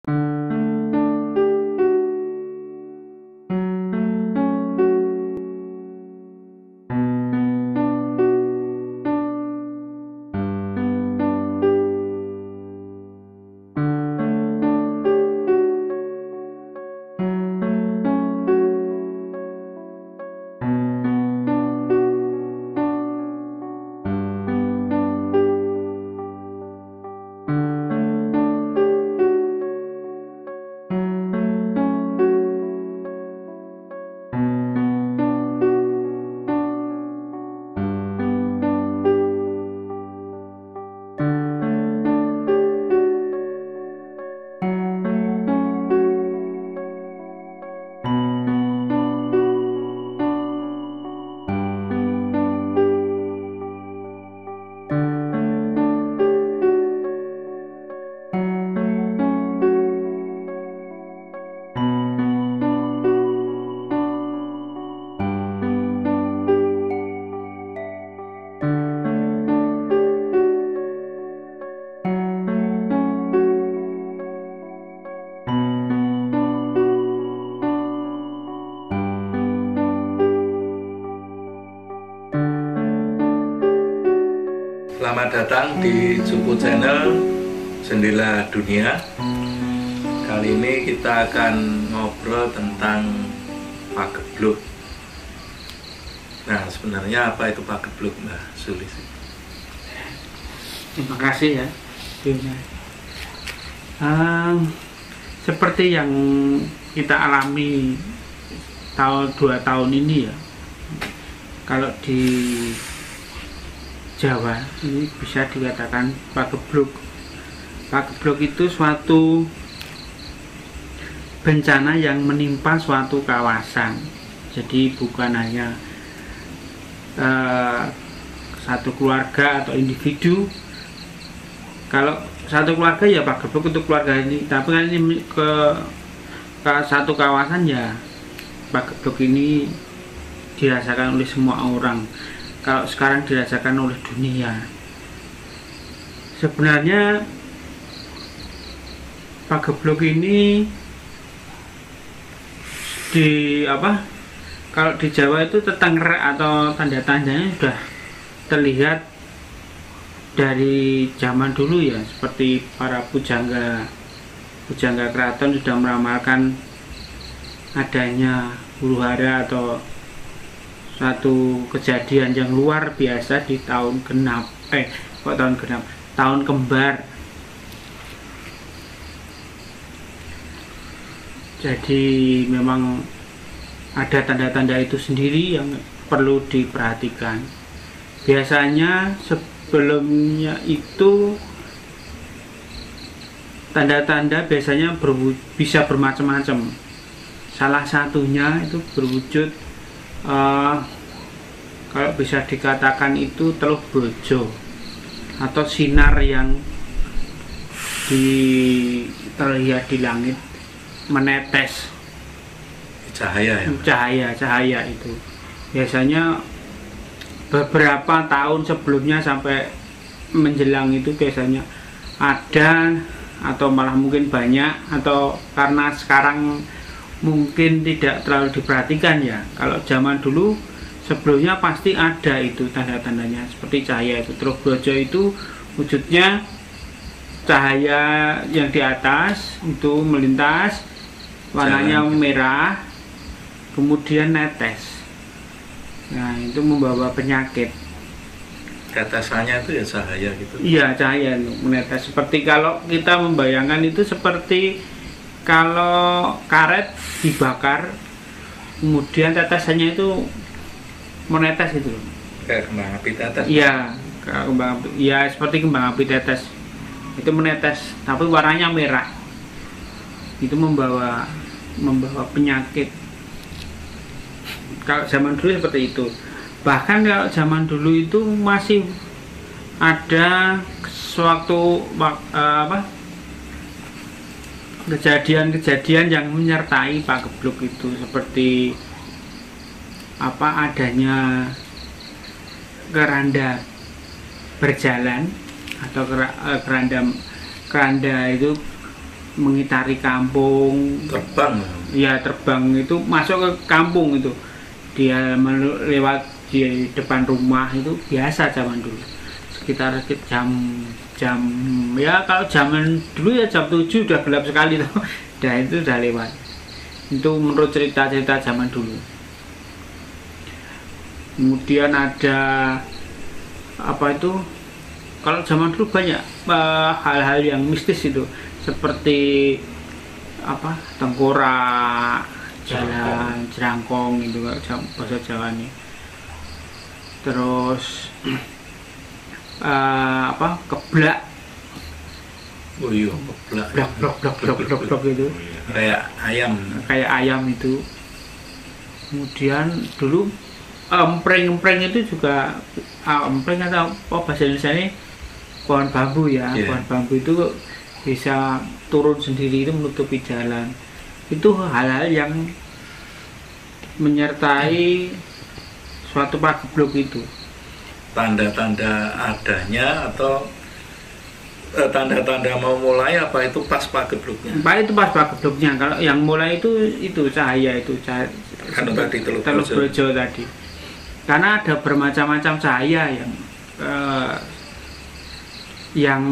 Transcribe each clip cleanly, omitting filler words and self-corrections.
Selamat datang di Cupu Channel Jendela Dunia. Kali ini kita akan ngobrol tentang pagebluk. Nah, sebenarnya apa itu pagebluk, Mbak Sulis? Terima kasih ya. Seperti yang kita alami 2 tahun ini ya, kalau di Jawa ini bisa dikatakan pagebluk. Pagebluk itu suatu bencana yang menimpa suatu kawasan. Jadi bukan hanya satu keluarga atau individu. Kalau satu keluarga ya pagebluk untuk keluarga ini, tapi kan ini ke satu kawasan ya pagebluk ini dirasakan oleh semua orang. Kalau sekarang dirasakan oleh dunia. Sebenarnya pagebluk ini kalau di Jawa itu tetangger atau tanda-tandanya sudah terlihat dari zaman dulu ya, seperti para pujangga keraton sudah meramalkan adanya huru-hara atau satu kejadian yang luar biasa di tahun genap, tahun kembar. Jadi memang ada tanda-tanda itu sendiri yang perlu diperhatikan. Biasanya sebelumnya itu tanda-tanda biasanya bisa bermacam-macam. Salah satunya itu berwujud kalau bisa dikatakan itu teluh brojo atau sinar yang terlihat di langit menetes cahaya ya? Cahaya itu biasanya beberapa tahun sebelumnya sampai menjelang itu biasanya ada, atau malah mungkin banyak, atau karena sekarang mungkin tidak terlalu diperhatikan ya. Kalau zaman dulu sebelumnya pasti ada itu tanda-tandanya seperti cahaya itu. Teluh brojo itu wujudnya cahaya yang di atas itu melintas, warnanya merah, kemudian netes. Nah, itu membawa penyakit. Tetesannya itu ya cahaya gitu. Iya, cahaya menetes. Seperti kalau kita membayangkan itu seperti kalau karet dibakar, kemudian tetesannya itu menetes itu. Kayak kembang api tetes. Iya, kembang api. Ya, seperti kembang api tetes. Itu menetes, tapi warnanya merah. Itu membawa penyakit. Kalau zaman dulu seperti itu. Bahkan kalau zaman dulu itu masih ada suatu kejadian-kejadian yang menyertai pagebluk itu, seperti adanya keranda berjalan atau keranda itu mengitari kampung, terbang ya terbang itu masuk ke kampung itu, dia lewat di depan rumah itu biasa zaman dulu, sekitar jam ya kalau zaman dulu ya jam 7 udah gelap sekali tuh. Dan itu udah lewat, itu menurut cerita-cerita zaman dulu. Kemudian ada apa itu, kalau zaman dulu banyak hal-hal yang mistis itu, seperti apa tengkorak, jalan jerangkong itu bahasa Jawa nih. Terus apa keblak, oh iya keblak, blok itu kayak ayam itu. Kemudian dulu empreng itu juga empreng atau apa bahasa Indonesia ini, pohon bambu ya, pohon bambu itu bisa turun sendiri itu menutupi jalan. Itu hal-hal yang menyertai suatu pagebluk itu. Tanda-tanda adanya atau tanda-tanda mau mulai apa itu pas pagebluknya? Itu pas pagebluknya. Kalau yang mulai itu cahaya kan tadi Teluk Brojo tadi. Karena ada bermacam-macam cahaya yang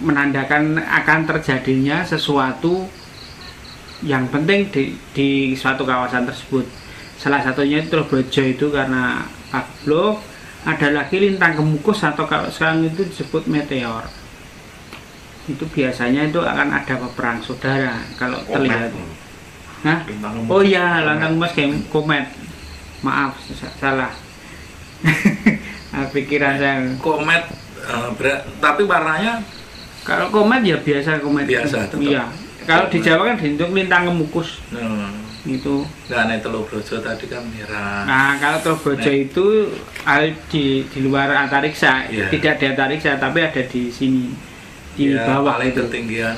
menandakan akan terjadinya sesuatu yang penting di suatu kawasan tersebut. Salah satunya itu Teluk Brojo itu karena pagebluk. Ada lagi lintang kemukus atau kalau sekarang itu disebut meteor. Itu biasanya itu akan ada peperang saudara kalau terlihat. Hah? Oh iya, lintang kemukus kayak komet. Maaf, salah. Pikiran saya. Komet, tapi warnanya kalau komet ya biasa komet. Biasa, tetap. Iya. Kalau di Jawa kan dihitung lintang kemukus. Itu. Nggak, naik Teluk Brojo tadi kan merah. Nah, kalau Teluk Brojo itu di luar antariksa, tidak di antariksa, tapi ada di sini, di bawah paling itu. ketinggian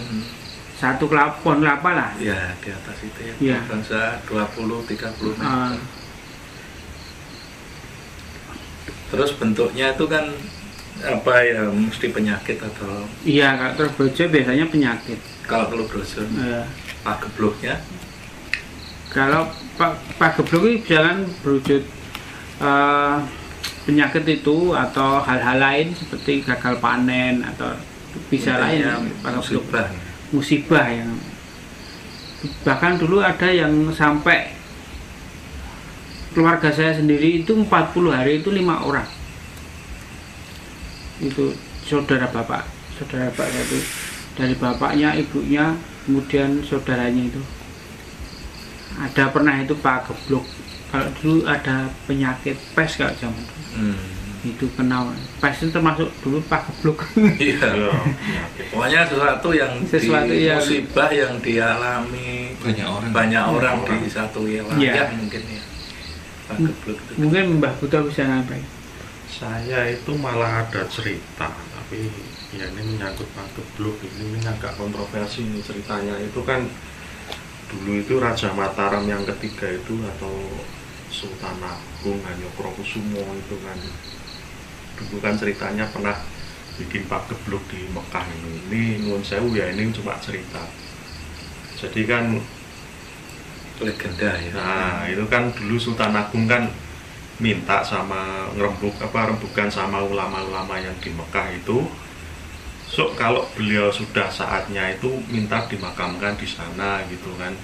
Satu pohon kelapa lah. Ya, di atas itu ya. Bangsa 20-30 meter. Terus bentuknya itu kan apa ya, mesti penyakit atau? Iya, kalau Teluk Brojo biasanya penyakit. Kalau Teluk Brojo, pagebluknya? Kalau pagebluk itu jangan berwujud penyakit itu atau hal-hal lain seperti gagal panen atau bisa lain musibah yang bahkan dulu ada yang sampai keluarga saya sendiri itu 40 hari itu 5 orang itu saudara bapak itu dari bapaknya, ibunya, kemudian saudaranya itu ada pernah itu pagebluk. Kalau dulu ada penyakit pes kalau zaman dulu itu kenal pes itu termasuk dulu pagebluk. Iya. Pokoknya sesuatu yang musibah yang dialami banyak orang di satu wilayah mungkin ya. Pagebluk itu. Mungkin Mbah Buta bisa ngapain? Saya itu malah ada cerita, tapi ya ini menyangkut pagebluk, ini agak kontroversi nih ceritanya. Itu kan dulu itu Raja Mataram yang ketiga itu atau Sultan Agung Hanyokrokusumo itu kan dulu kan ceritanya pernah bikin pagebluk di Mekah ini Nuwun Sewu ya, ini cuma cerita. Jadi kan legenda ya. Nah, itu kan dulu Sultan Agung kan minta sama rembukan sama ulama-ulama yang di Mekah itu. So, kalau beliau sudah saatnya itu minta dimakamkan di sana gitu kan.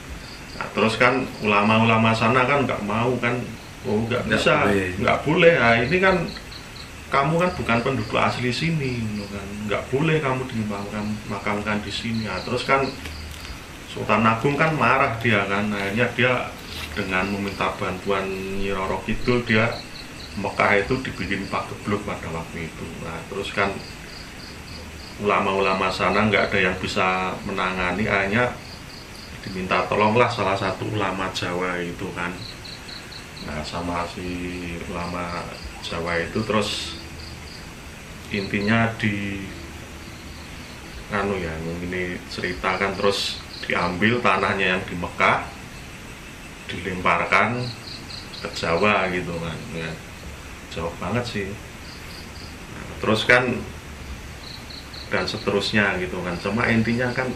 Nah, terus kan ulama-ulama sana kan nggak mau kan, nggak bisa, nggak boleh. Nah, ini kan kamu kan bukan penduduk asli sini, gitu kan, nggak boleh kamu dimakamkan di sini. Nah, terus kan Sultan Agung kan marah dia kan, akhirnya dia dengan meminta bantuan Nyi Roro Kidul, dia Mekah itu dibikin pagebluk pada waktu itu. Nah, terus kan ulama-ulama sana nggak ada yang bisa menangani, hanya diminta tolonglah salah satu ulama Jawa itu kan. Nah, sama si ulama Jawa itu terus intinya ini cerita kan, terus diambil tanahnya yang di Mekah dilemparkan ke Jawa gitu kan ya. Jauh banget sih. Nah, terus kan dan seterusnya gitu kan. Cuma intinya kan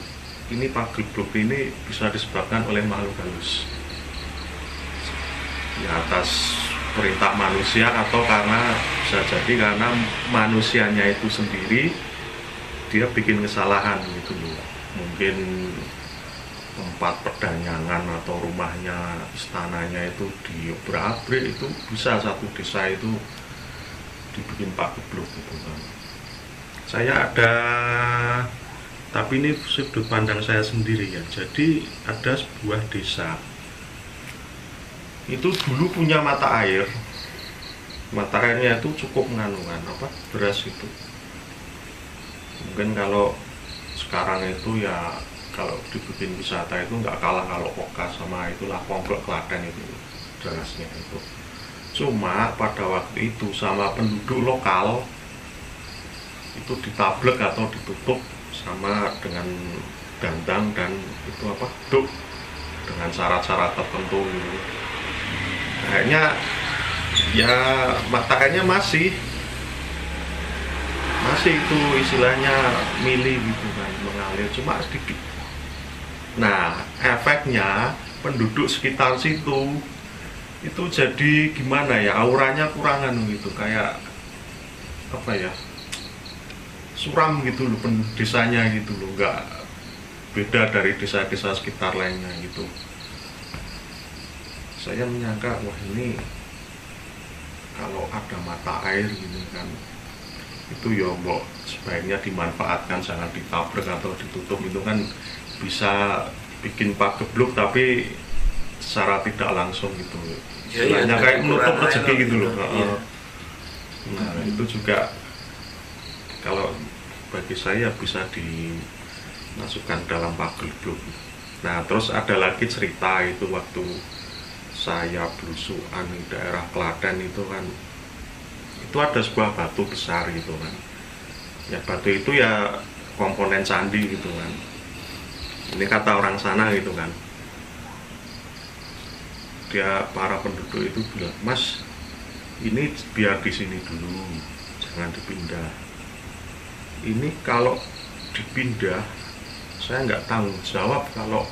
ini pagebluk ini bisa disebabkan oleh makhluk halus di atas perintah manusia, atau karena bisa jadi karena manusianya itu sendiri dia bikin kesalahan gitu loh. Mungkin tempat perdanyangan atau rumahnya, istananya itu diobrak-abrik, itu bisa satu desa itu dibikin pagebluk gitu kan. Saya ada, tapi ini sudut pandang saya sendiri ya. Jadi ada sebuah desa itu dulu punya mata air. Mata airnya itu cukup mengandungkan beras itu. Mungkin kalau sekarang itu ya kalau dibikin wisata itu nggak kalah kalau Oka sama itulah Ponggok Klaten itu derasnya itu. Cuma pada waktu itu sama penduduk lokal itu ditablek atau ditutup sama dengan dandang dan itu duk dengan syarat-syarat tertentu. Akhirnya ya mata airnya masih itu istilahnya mili gitu kan, mengalir cuma sedikit. Nah efeknya penduduk sekitar situ itu jadi gimana ya, auranya kurangan gitu, kayak suram gitu loh desanya gitu loh, nggak beda dari desa-desa sekitar lainnya gitu. Saya menyangka wah ini kalau ada mata air gitu kan, itu ya mbok sebaiknya dimanfaatkan, jangan ditabrak atau ditutup. Itu kan bisa bikin pagebluk tapi secara tidak langsung gitu, istilahnya kayak menutup rezeki gitu loh. Nah itu juga kalau bagi saya bisa dimasukkan dalam pagebluk. Nah terus ada lagi cerita itu waktu saya belusukan di daerah Klaten itu kan, itu ada sebuah batu besar gitu kan. Ya batu itu ya komponen candi gitu kan. Ini kata orang sana gitu kan. Dia para penduduk itu bilang, "Mas, ini biar di sini dulu, jangan dipindah. Ini kalau dipindah, saya nggak tanggung jawab kalau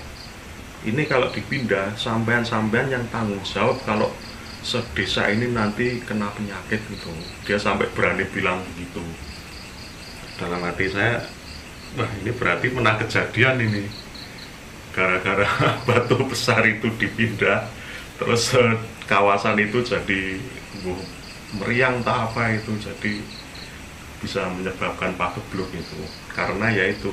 ini kalau dipindah, sampean-sampean yang tanggung jawab kalau sedesa ini nanti kena penyakit gitu." Dia sampai berani bilang begitu. Dalam hati saya, wah ini berarti pernah kejadian ini. Gara-gara batu besar itu dipindah, terus kawasan itu jadi meriang tak apa itu, jadi bisa menyebabkan pagebluk itu. Karena yaitu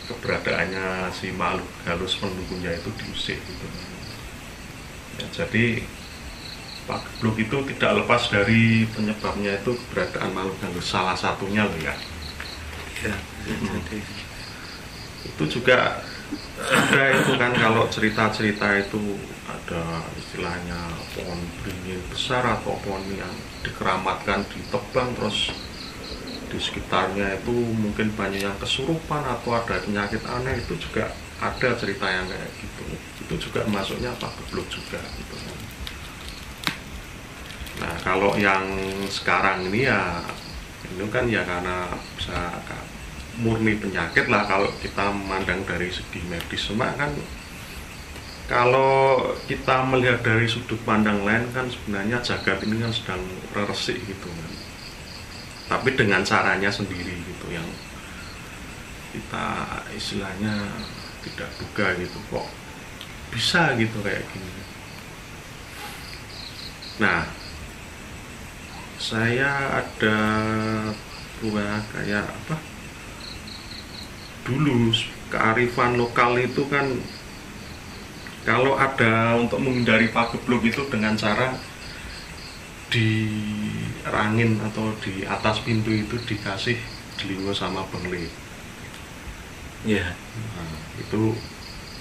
keberadaannya si makhluk halus pendukungnya itu diusik gitu. Ya, jadi pagebluk itu tidak lepas dari penyebabnya itu keberadaan makhluk halus, salah satunya loh ya. Itu juga ada itu kan, kalau cerita-cerita itu ada istilahnya pohon beringin besar atau pohon yang dikeramatkan ditebang, terus di sekitarnya itu mungkin banyak yang kesurupan atau ada penyakit aneh, itu juga ada cerita yang kayak gitu. Itu juga masuknya pagebluk juga gitu. Nah kalau yang sekarang ini ya itu kan ya karena bisa murni penyakit lah kalau kita memandang dari segi medis. Cuma kan kalau kita melihat dari sudut pandang lain kan sebenarnya jagat ini kan sedang resik gitu kan, tapi dengan caranya sendiri gitu yang kita istilahnya tidak duga gitu, kok bisa gitu kayak gini. Nah saya ada buah kayak dulu kearifan lokal itu kan, kalau ada untuk menghindari pagebluk itu dengan cara dirangin atau di atas pintu itu dikasih delingo sama bengle. Iya. Nah, itu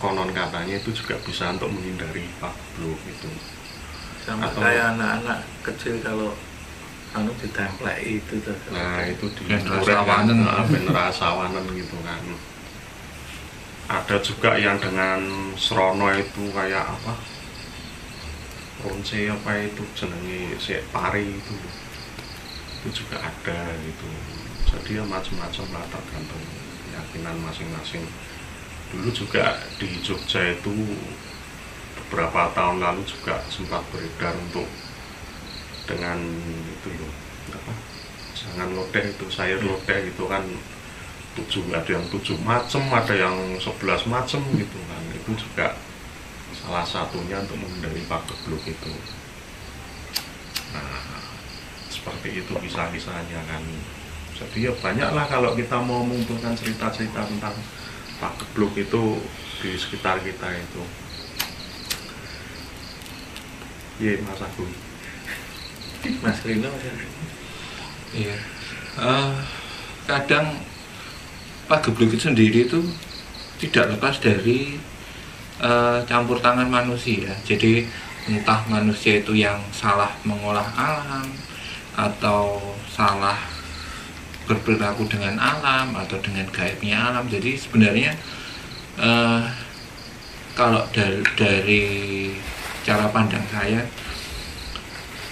konon katanya itu juga bisa untuk menghindari pagebluk itu. Sama atau kayak anak-anak kecil kalau ditemplek itu tuh. Nah itu di rasawanen gitu kan. Ada juga yang dengan serono itu kayak ronce itu jenenge pari itu juga ada gitu. Jadi ya macam-macam lah, tergantung keyakinan masing-masing. Dulu juga di Jogja itu beberapa tahun lalu juga sempat beredar untuk dengan itu loh, apa, jangan lodeh itu, sayur lodeh itu kan ada yang 7 macam, ada yang 11 macam gitu kan. Itu juga salah satunya untuk menghindari pagebluk itu. Nah, seperti itu kisah-kisahnya kan. Jadi ya banyaklah kalau kita mau mengumpulkan cerita-cerita tentang pagebluk itu di sekitar kita itu. Iya, Mas Agung. Mas Rino. Iya. Kadang pagebluk itu sendiri itu tidak lepas dari campur tangan manusia. Jadi entah manusia itu yang salah mengolah alam atau salah berperilaku dengan alam atau dengan gaibnya alam. Jadi sebenarnya kalau dari cara pandang saya,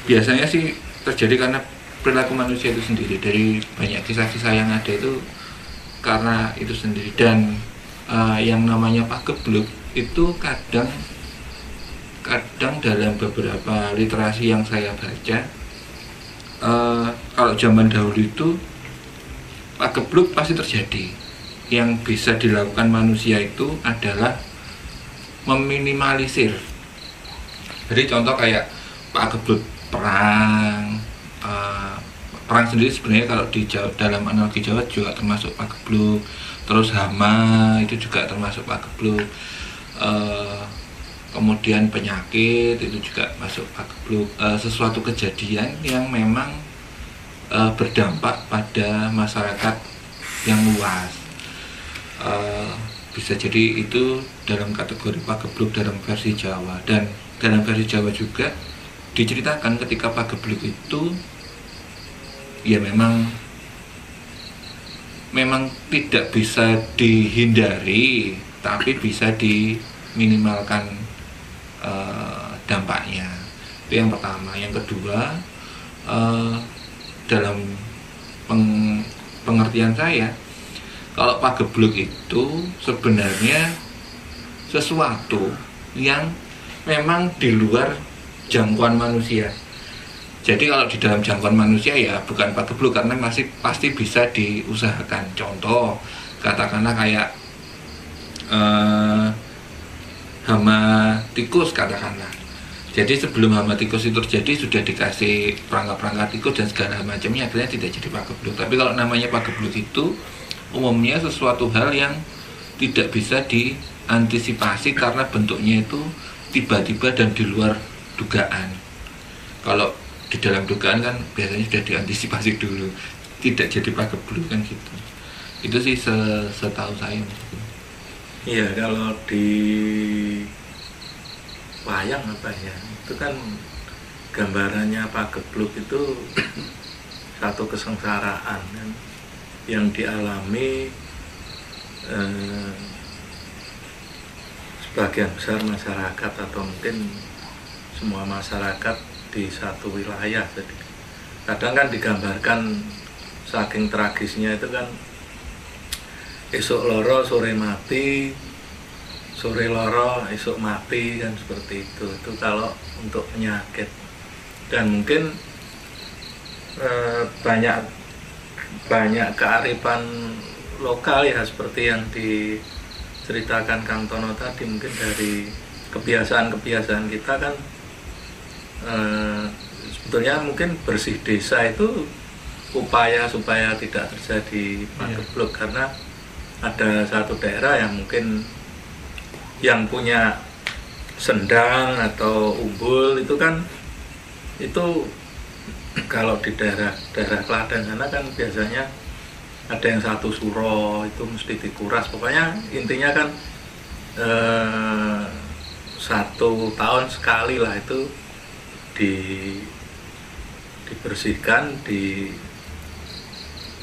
biasanya sih terjadi karena perilaku manusia itu sendiri. Dari banyak kisah-kisah yang ada itu karena itu sendiri. Dan yang namanya pagebluk itu kadang dalam beberapa literasi yang saya baca, kalau zaman dahulu itu pagebluk pasti terjadi. Yang bisa dilakukan manusia itu adalah meminimalisir. Jadi contoh kayak pagebluk perang. Perang sendiri sebenarnya kalau di Jawa, dalam analogi Jawa juga termasuk pagebluk. Terus hama itu juga termasuk pagebluk. Kemudian penyakit itu juga masuk pagebluk. Sesuatu kejadian yang memang berdampak pada masyarakat yang luas. Bisa jadi itu dalam kategori pagebluk dalam versi Jawa. Dan dalam versi Jawa juga diceritakan ketika pagebluk itu ya memang tidak bisa dihindari, tapi bisa diminimalkan dampaknya. Itu yang pertama. Yang kedua, dalam pengertian saya, kalau pagebluk itu sebenarnya sesuatu yang memang di luar jangkauan manusia. Jadi kalau di dalam jangkauan manusia ya bukan pagebluk, karena masih pasti bisa diusahakan. Contoh, katakanlah kayak hama tikus katakanlah. Jadi sebelum hama tikus itu terjadi sudah dikasih perangkat-perangkat tikus dan segala macamnya, akhirnya tidak jadi pagebluk. Tapi kalau namanya pagebluk itu umumnya sesuatu hal yang tidak bisa diantisipasi karena bentuknya itu tiba-tiba dan di luar dugaan. Kalau di dalam dugaan kan biasanya sudah diantisipasi dulu, tidak jadi pagebluk kan gitu. Itu sih setahu saya. Iya, kalau di wayang apa ya, itu kan gambarannya pagebluk itu satu kesengsaraan kan, yang dialami sebagian besar masyarakat atau mungkin semua masyarakat di satu wilayah. Jadi kadang kan digambarkan saking tragisnya itu kan, esok loro sore mati, sore loro esok mati kan, seperti itu. Itu kalau untuk penyakit. Dan mungkin banyak kearifan lokal ya, seperti yang diceritakan Kang Tono tadi. Mungkin dari kebiasaan-kebiasaan kita kan, sebetulnya mungkin bersih desa itu upaya supaya tidak terjadi pagebluk. Karena ada satu daerah yang mungkin yang punya sendang atau umbul itu kan, itu kalau di daerah Klaten sana kan biasanya ada yang satu suro itu mesti dikuras. Pokoknya intinya kan 1 tahun sekali lah itu dibersihkan,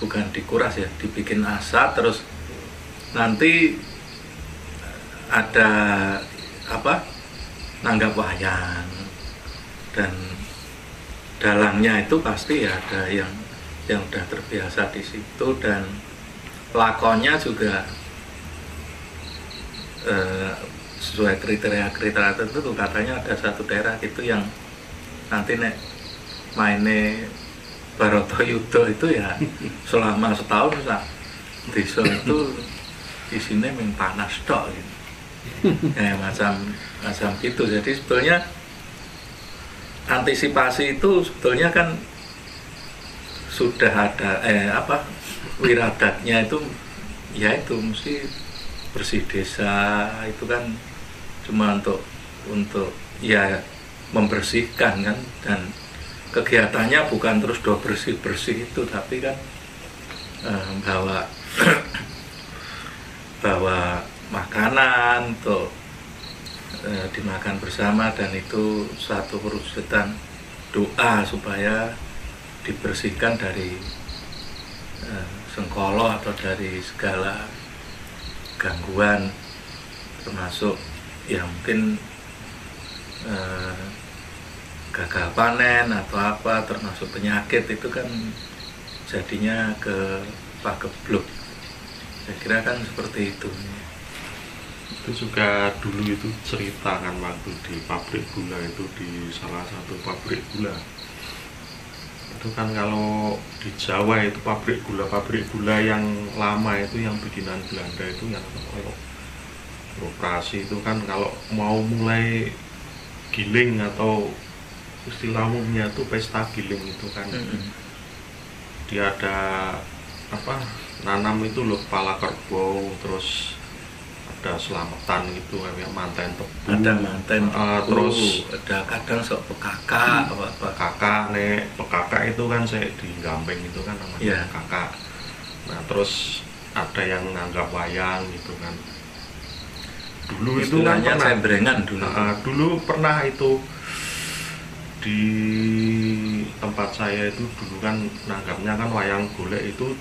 bukan dikuras ya, dibikin asap, terus nanti ada nanggap wayang, dan dalangnya itu pasti ya ada yang udah terbiasa di situ, dan lakonnya juga sesuai kriteria tertentu. Katanya ada satu daerah itu yang nanti nek maine Baroto Yudo itu ya selama setahun lah desa itu isinya main panas tok gitu. Ya, macam gitu. Jadi sebetulnya antisipasi itu sebetulnya kan sudah ada wiradatnya itu ya itu mesti bersih desa itu kan cuma untuk ya membersihkan kan, dan kegiatannya bukan terus bersih itu, tapi kan bawa makanan untuk dimakan bersama, dan itu satu perwujudan doa supaya dibersihkan dari sengkolo atau dari segala gangguan, termasuk ya mungkin gagal panen atau apa, termasuk penyakit itu kan jadinya ke pagebluk. Saya kira kan seperti itu. Itu juga dulu itu cerita kan waktu di pabrik gula itu, di salah satu pabrik gula itu kan, kalau di Jawa itu pabrik gula yang lama itu yang bikinan Belanda itu yang kalau operasi itu kan kalau mau mulai giling atau istilah umumnya itu pesta giling itu kan dia ada nanam itu loh kepala kerbau, terus ada selamatan gitu kayak manten tebu, ada manten tebu, terus ada kadang sok pekaka pekaka itu kan saya di Gampeng itu kan namanya pekaka. Nah terus ada yang nganggap wayang gitu kan. Dulu itu kan pernah dulu pernah itu di tempat saya itu dulu kan nanggapnya kan wayang golek itu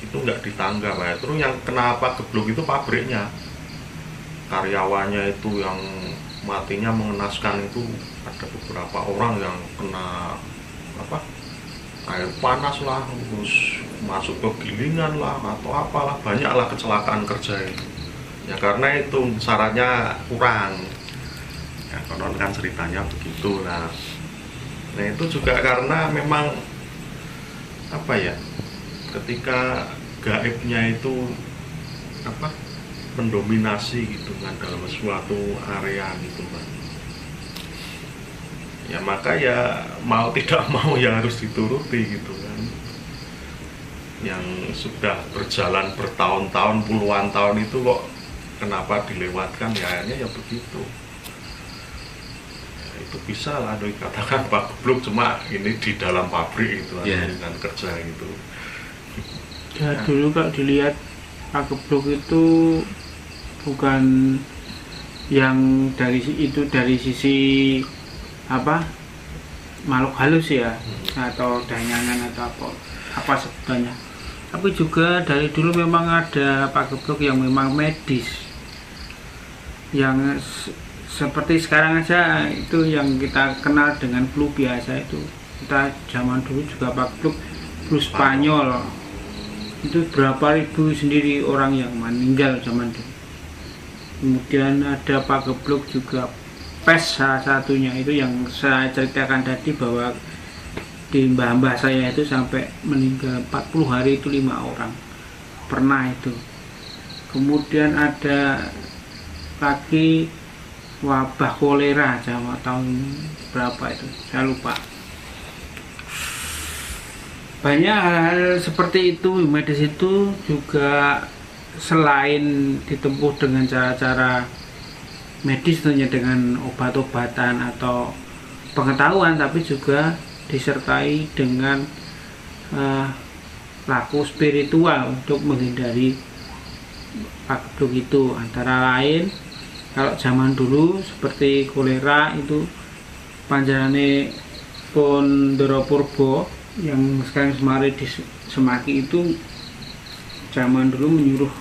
nggak ditanggap ya. Terus yang kenapa geblok itu pabriknya, karyawannya itu yang matinya mengenaskan itu ada beberapa orang yang kena air panas lah, terus masuk ke gilingan lah atau apalah, banyaklah kecelakaan kerja itu ya karena itu syaratnya kurang ya, konon kan ceritanya begitu. Nah itu juga karena memang ketika gaibnya itu mendominasi gitu kan dalam suatu area gitu kan ya, maka ya mau tidak mau ya harus dituruti gitu kan. Yang sudah berjalan bertahun-tahun, puluhan tahun itu kok kenapa dilewatkan ya, akhirnya ya begitu ya, itu bisa lah dikatakan Pak Geblok, cuma ini di dalam pabrik itu dengan kerja gitu ya. Dulu kalau dilihat Pak Geblok itu bukan yang dari sisi makhluk halus ya, atau danyangan atau apa sebutannya, tapi juga dari dulu memang ada Pak Geblok yang memang medis, yang seperti sekarang aja itu yang kita kenal dengan flu biasa itu, kita zaman dulu juga Pak Geblok flu Spanyol itu berapa ribu sendiri orang yang meninggal zaman dulu. Kemudian ada Pak Geblok juga pes salah satunya itu yang saya ceritakan tadi, bahwa di mbah-mbah saya itu sampai meninggal 40 hari itu 5 orang pernah itu. Kemudian ada lagi wabah kolera tahun berapa itu saya lupa. Banyak hal seperti itu. Medis itu juga selain ditempuh dengan cara-cara medis tentunya dengan obat-obatan atau pengetahuan, tapi juga disertai dengan laku spiritual untuk menghindari Pak Geblok itu. Antara lain kalau zaman dulu seperti kolera itu panjenengane Pondoro Purbo yang sekarang Semari di Semaki itu zaman dulu menyuruh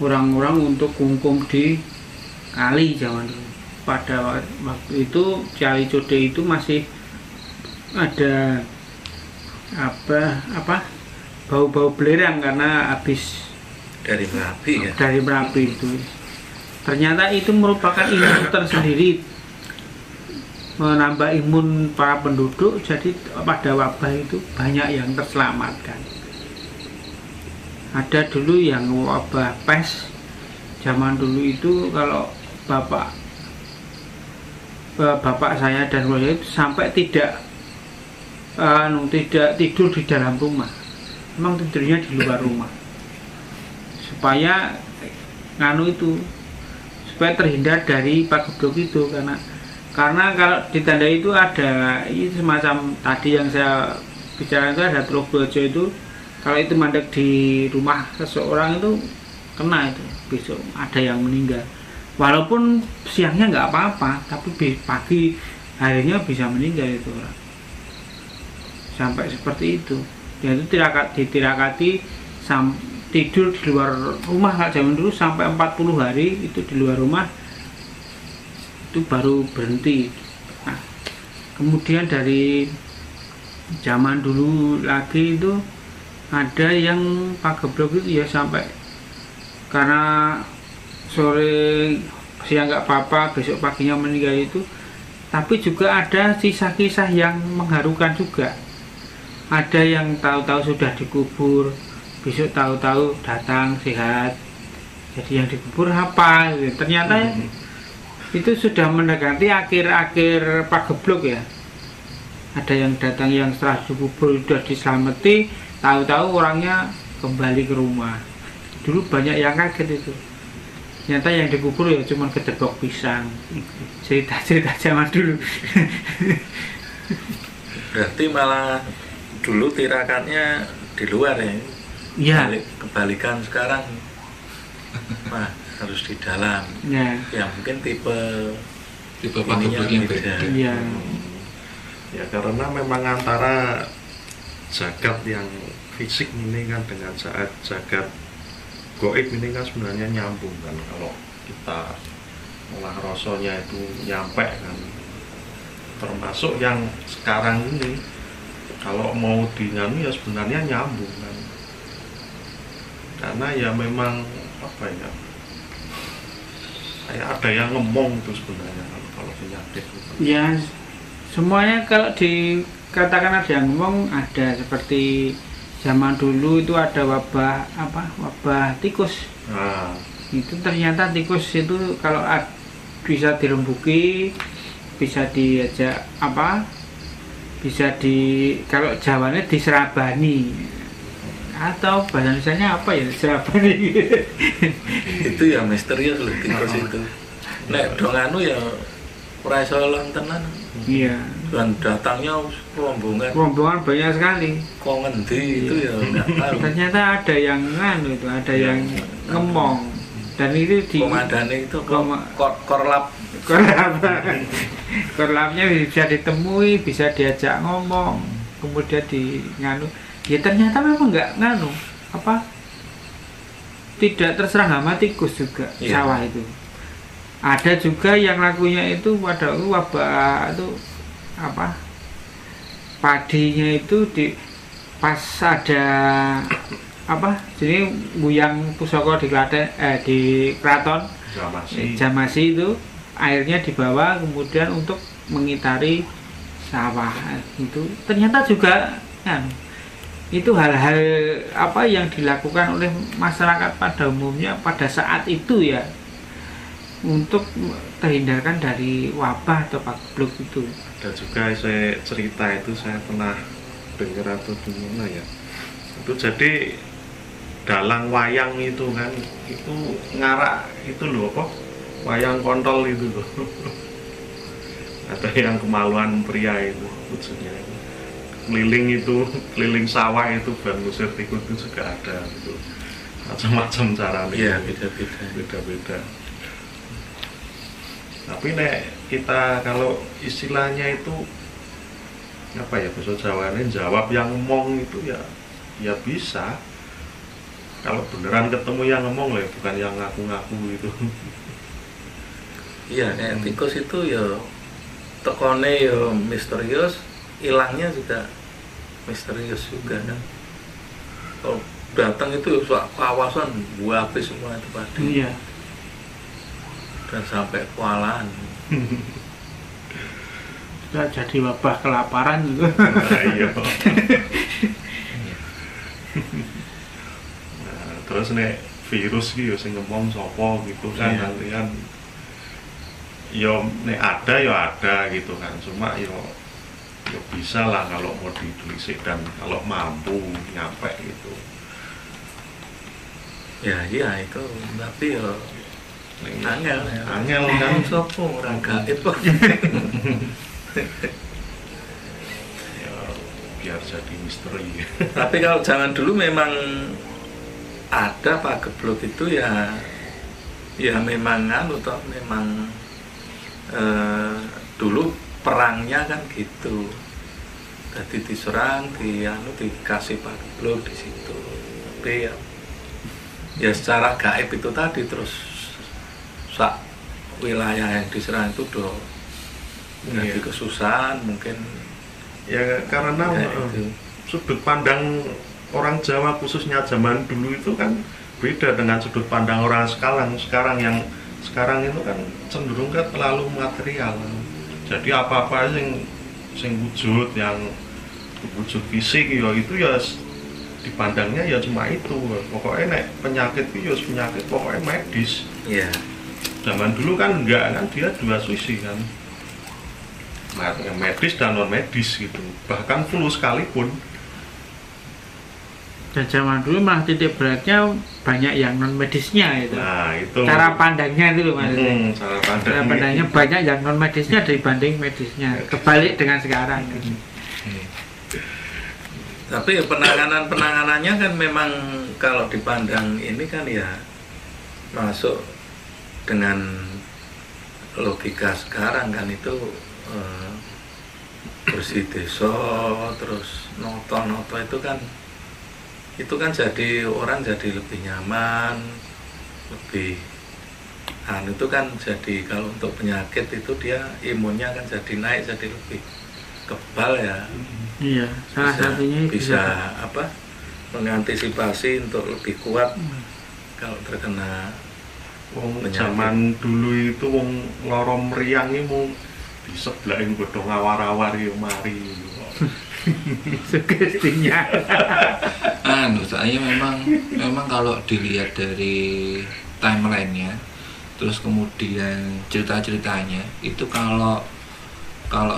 orang-orang untuk kungkum di kali zaman dulu. Pada waktu itu Cali Code itu masih ada bau-bau belerang karena habis dari Merapi ya. Dari Merapi itu. ternyata itu merupakan imun tersendiri, menambah imun para penduduk. Jadi pada wabah itu banyak yang terselamatkan. Ada dulu yang wabah pes zaman dulu itu, kalau bapak saya dan keluarga itu sampai tidak tidur di dalam rumah, memang tidurnya di luar rumah supaya supaya terhindar dari pagebluk itu. Karena kalau di tenda itu ada semacam tadi yang saya bicarakan itu, ada trobojo itu, kalau itu mandek di rumah seseorang itu kena, itu besok ada yang meninggal. Walaupun siangnya nggak apa-apa, tapi pagi harinya bisa meninggal itu orang. Sampai seperti itu. Dan itu ditirakati tidur di luar rumah. Kalau zaman dulu sampai 40 hari itu di luar rumah, itu baru berhenti. Nah, kemudian dari zaman dulu lagi itu ada yang pagebluk itu ya sampai, karena siang nggak apa-apa, besok paginya meninggal itu. Tapi juga ada kisah-kisah yang mengharukan juga. Ada yang tahu-tahu sudah dikubur, besok tahu-tahu datang sehat. Jadi yang dikubur apa? Ternyata itu sudah mendekati akhir-akhir pagebluk ya. Ada yang datang yang setelah dikubur sudah diselamati, tahu-tahu orangnya kembali ke rumah. Dulu banyak yang kaget itu. Ternyata yang dikubur ya cuma kedebok pisang. Cerita-cerita zaman dulu. Berarti malah dulu tirakannya di luar ya? Iya. Kebalikan sekarang, harus di dalam. Ya. Ya mungkin tipe pagebluk yang beda. Iya. Ya karena memang antara jagat yang fisik ini kan dengan saat jagat goib ini kan sebenarnya nyambung kan. Kalau kita olah rasanya itu nyampe kan, termasuk yang sekarang ini kalau mau dinyanu ya sebenarnya nyambung kan, karena ya memang apa ya, kayak ada yang ngomong tuh sebenarnya kalau penyakit itu. Ya, semuanya kalau dikatakan ada yang ngomong, ada seperti zaman dulu itu ada wabah tikus. Nah, Itu ternyata tikus itu kalau bisa dirembuki, bisa diajak kalau Jawanya diserabani, atau bahasa Indonesia apa ya, serabani. Itu ya misterius loh tikus itu. Nek dong ya ora iso tenan. Iya. Dan datangnya Rombongan banyak sekali. kok ngendi itu ya nggak tahu. Ternyata ada yang itu, ada yang ngemong. Dan itu di Komandannya itu korlap. Korlapnya bisa ditemui, bisa diajak ngomong, kemudian ya ternyata memang nggak tidak terserang hama tikus juga. Iya. Sawah itu ada juga yang lakunya itu pada wabah itu padinya itu pas ada jadi Buyang Pusoko di Keraton Jamasi itu airnya dibawa kemudian untuk mengitari sawah itu. Ternyata juga itu hal-hal yang dilakukan oleh masyarakat pada umumnya pada saat itu ya, untuk terhindarkan dari wabah atau pagebluk itu. ada juga saya cerita itu, saya pernah dengar atau gimana ya, itu jadi dalang wayang itu kan, itu ngarak itu loh wayang kontol itu loh. Ada yang kemaluan pria itu maksudnya, keliling sawah itu buat ngusir tikus itu juga ada gitu, macam-macam caranya. Iya, beda-beda. Tapi nek kita kalau istilahnya itu apa ya, bahasa Jawanya jawab yang ngomong itu ya bisa. Kalau beneran ketemu yang ngomong lah, bukan yang ngaku-ngaku itu. Iya, tikus itu ya tekone ya misterius, hilangnya juga misterius juga kan. Kalau datang itu kawasan habis semua itu padi. Iya. dan sampai kewalahan. Sudah jadi wabah kelaparan gitu. Nah, iya. Nah, terus nek virus gitu sing ngomong sopo gitu kan, Iya. nanti kan yo nek ada gitu kan, cuma yo bisa lah kalau mau ditelisik dan kalau mampu nyampe gitu. Ya iya itu, tapi ya angel ya. Angel kan. Sopo orang gaib kok. Ya biar jadi misteri. Tapi kalau zaman dulu memang ada pagebluk itu ya memang toh memang dulu perangnya kan gitu. Jadi diserang, dikasih pagebluk di situ. Tapi ya secara gaib itu tadi, terus sak wilayah yang diserang itu jadi kesusahan mungkin Ya karena ya, itu. sudut pandang orang Jawa khususnya zaman dulu itu kan beda dengan sudut pandang orang sekarang yang sekarang itu kan cenderung kan terlalu material. Jadi apa-apa sing wujud, yang wujud fisik ya itu ya dipandangnya ya cuma itu. Pokoknya nek penyakit itu ya penyakit pokoknya medis. Ya. Zaman dulu kan enggak kan, dia dua sisi kan, yang medis dan non medis gitu, bahkan flu sekalipun. Dan zaman dulu malah titik beratnya banyak yang non medisnya itu. Nah itu Cara pandangnya itu loh maksudnya. cara Cara pandangnya banyak yang non medisnya dibanding medisnya. Kebalik dengan sekarang. Tapi penanganannya kan memang kalau dipandang ini kan ya masuk dengan logika sekarang kan itu bersih desa, terus noto itu kan jadi orang jadi lebih nyaman, lebih itu kan jadi kalau untuk penyakit itu dia imunnya kan jadi naik, jadi lebih kebal ya. Iya, salah satunya bisa apa mengantisipasi untuk lebih kuat kalau terkena Wong penyakit. zaman dulu itu wong loro meriang iki mung diseblahin godhong awar-awar yo mari. sugestinya. Saya memang kalau dilihat dari timelinenya, terus kemudian cerita-ceritanya itu kalau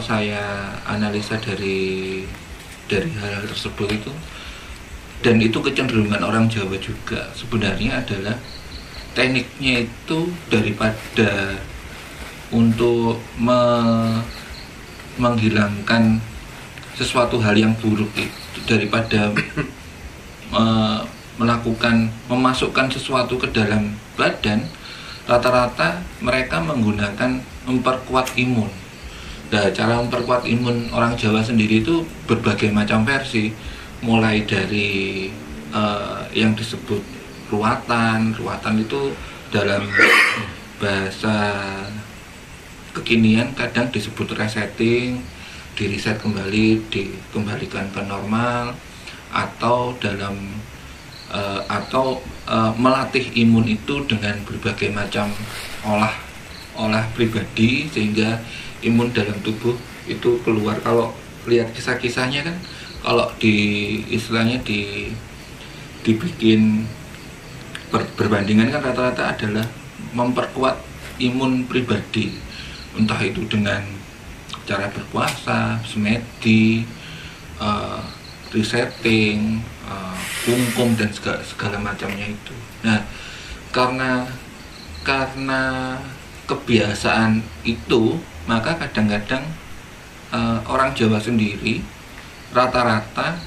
saya analisa dari hal-hal tersebut itu, dan itu kecenderungan orang Jawa juga sebenarnya adalah tekniknya itu daripada untuk menghilangkan sesuatu hal yang buruk itu, daripada memasukkan sesuatu ke dalam badan, rata-rata mereka menggunakan memperkuat imun. Nah, cara memperkuat imun orang Jawa sendiri itu berbagai macam versi, mulai dari yang disebut ruatan itu dalam bahasa kekinian kadang disebut resetting, di-reset kembali, dikembalikan ke normal, atau melatih imun itu dengan berbagai macam olah pribadi sehingga imun dalam tubuh itu keluar. Kalau lihat kisah-kisahnya kan, kalau istilahnya dibikin berbandingan kan rata-rata adalah memperkuat imun pribadi, entah itu dengan cara berpuasa, semedi, resetting, kungkum dan segala macamnya itu. Nah, karena kebiasaan itu, maka kadang-kadang orang Jawa sendiri rata-rata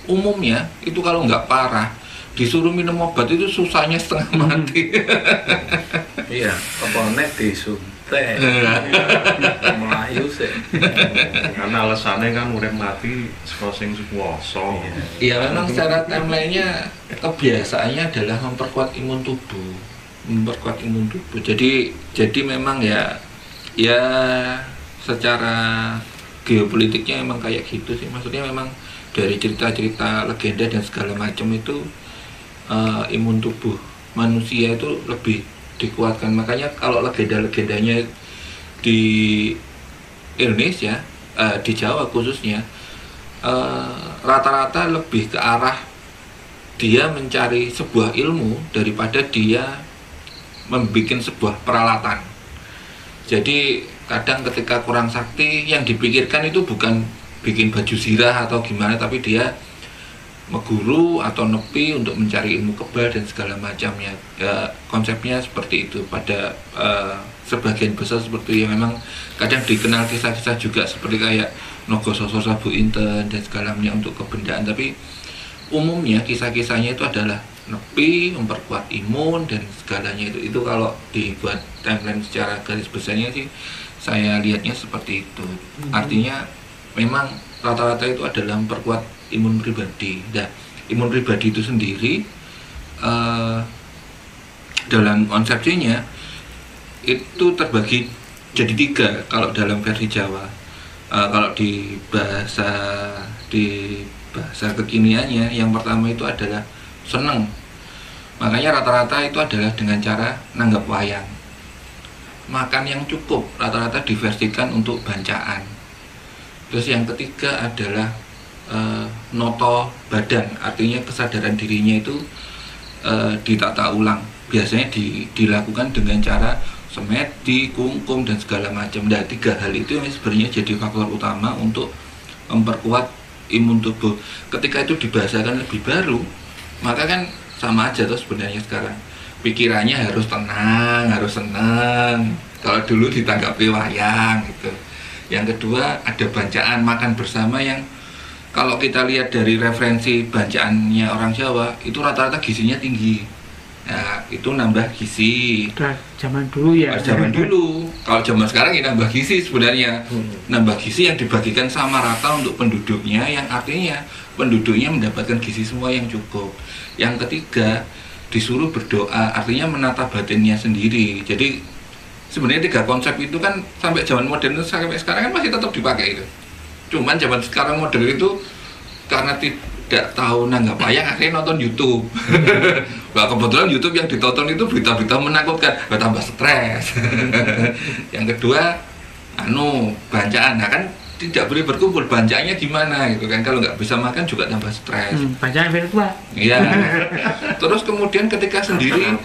umumnya itu kalau nggak parah disuruh minum obat itu susahnya setengah mati. Iya, apa nek disuntik melayu sih. Karena alasannya kan urip mati saka sing suwasa. Iya, memang secara timelinenya kebiasaannya adalah memperkuat imun tubuh. Jadi memang ya secara geopolitiknya memang kayak gitu sih. Maksudnya memang dari cerita-cerita legenda dan segala macam itu imun tubuh manusia itu lebih dikuatkan. Makanya kalau legenda-legendanya di Indonesia, di Jawa khususnya, rata-rata lebih ke arah dia mencari sebuah ilmu daripada dia membuat sebuah peralatan. Jadi kadang ketika kurang sakti, yang dipikirkan itu bukan bikin baju zirah atau gimana, tapi dia meguru atau nepi untuk mencari ilmu kebal dan segala macamnya. Konsepnya seperti itu pada sebagian besar seperti itu. Memang kadang dikenal kisah-kisah juga seperti kayak Nogososo Sabu Inten dan segalanya untuk kebendaan, tapi umumnya kisah-kisahnya itu adalah nepi, memperkuat imun dan segalanya itu kalau dibuat timeline secara garis besarnya sih saya lihatnya seperti itu. Artinya memang rata-rata itu adalah memperkuat imun pribadi. Nah, imun pribadi itu sendiri dalam konsepsinya itu terbagi jadi 3 kalau dalam versi Jawa. Kalau di bahasa kekiniannya, yang pertama itu adalah seneng. Makanya rata-rata itu adalah dengan cara nanggap wayang. Makan yang cukup rata-rata diversikan untuk bancaan. Terus yang ketiga adalah noto badan, artinya kesadaran dirinya itu ditata ulang. Biasanya dilakukan dengan cara semedi, kungkum dan segala macam. Nah, 3 hal itu yang sebenarnya jadi faktor utama untuk memperkuat imun tubuh. Ketika itu dibahasakan lebih baru, maka kan sama aja tuh sebenarnya sekarang. Pikirannya harus tenang, harus senang. Kalau dulu ditanggapi wayang gitu. Yang kedua ada bancaan makan bersama yang kalau kita lihat dari referensi bancaannya orang Jawa itu rata-rata gizinya tinggi. Nah, itu nambah gizi. Zaman dulu ya. Zaman dulu. Kalau zaman sekarang ya nambah gizi sebenarnya. Nambah gizi yang dibagikan sama rata untuk penduduknya, yang artinya penduduknya mendapatkan gizi semua yang cukup. Yang ketiga, disuruh berdoa, artinya menata batinnya sendiri. Jadi sebenarnya 3 konsep itu kan sampai zaman modern sampai sekarang kan masih tetap dipakai itu. Cuman zaman sekarang modern itu karena tidak tahu nanggap wayang akhirnya nonton YouTube. Nah, kebetulan YouTube yang ditonton itu berita-berita menakutkan, tambah stres. Yang kedua, bancaan. Nah kan tidak boleh berkumpul, bancaannya gimana gitu kan, kalau nggak bisa makan juga tambah stres. Bancaan virtual. Iya. Terus kemudian ketika sendiri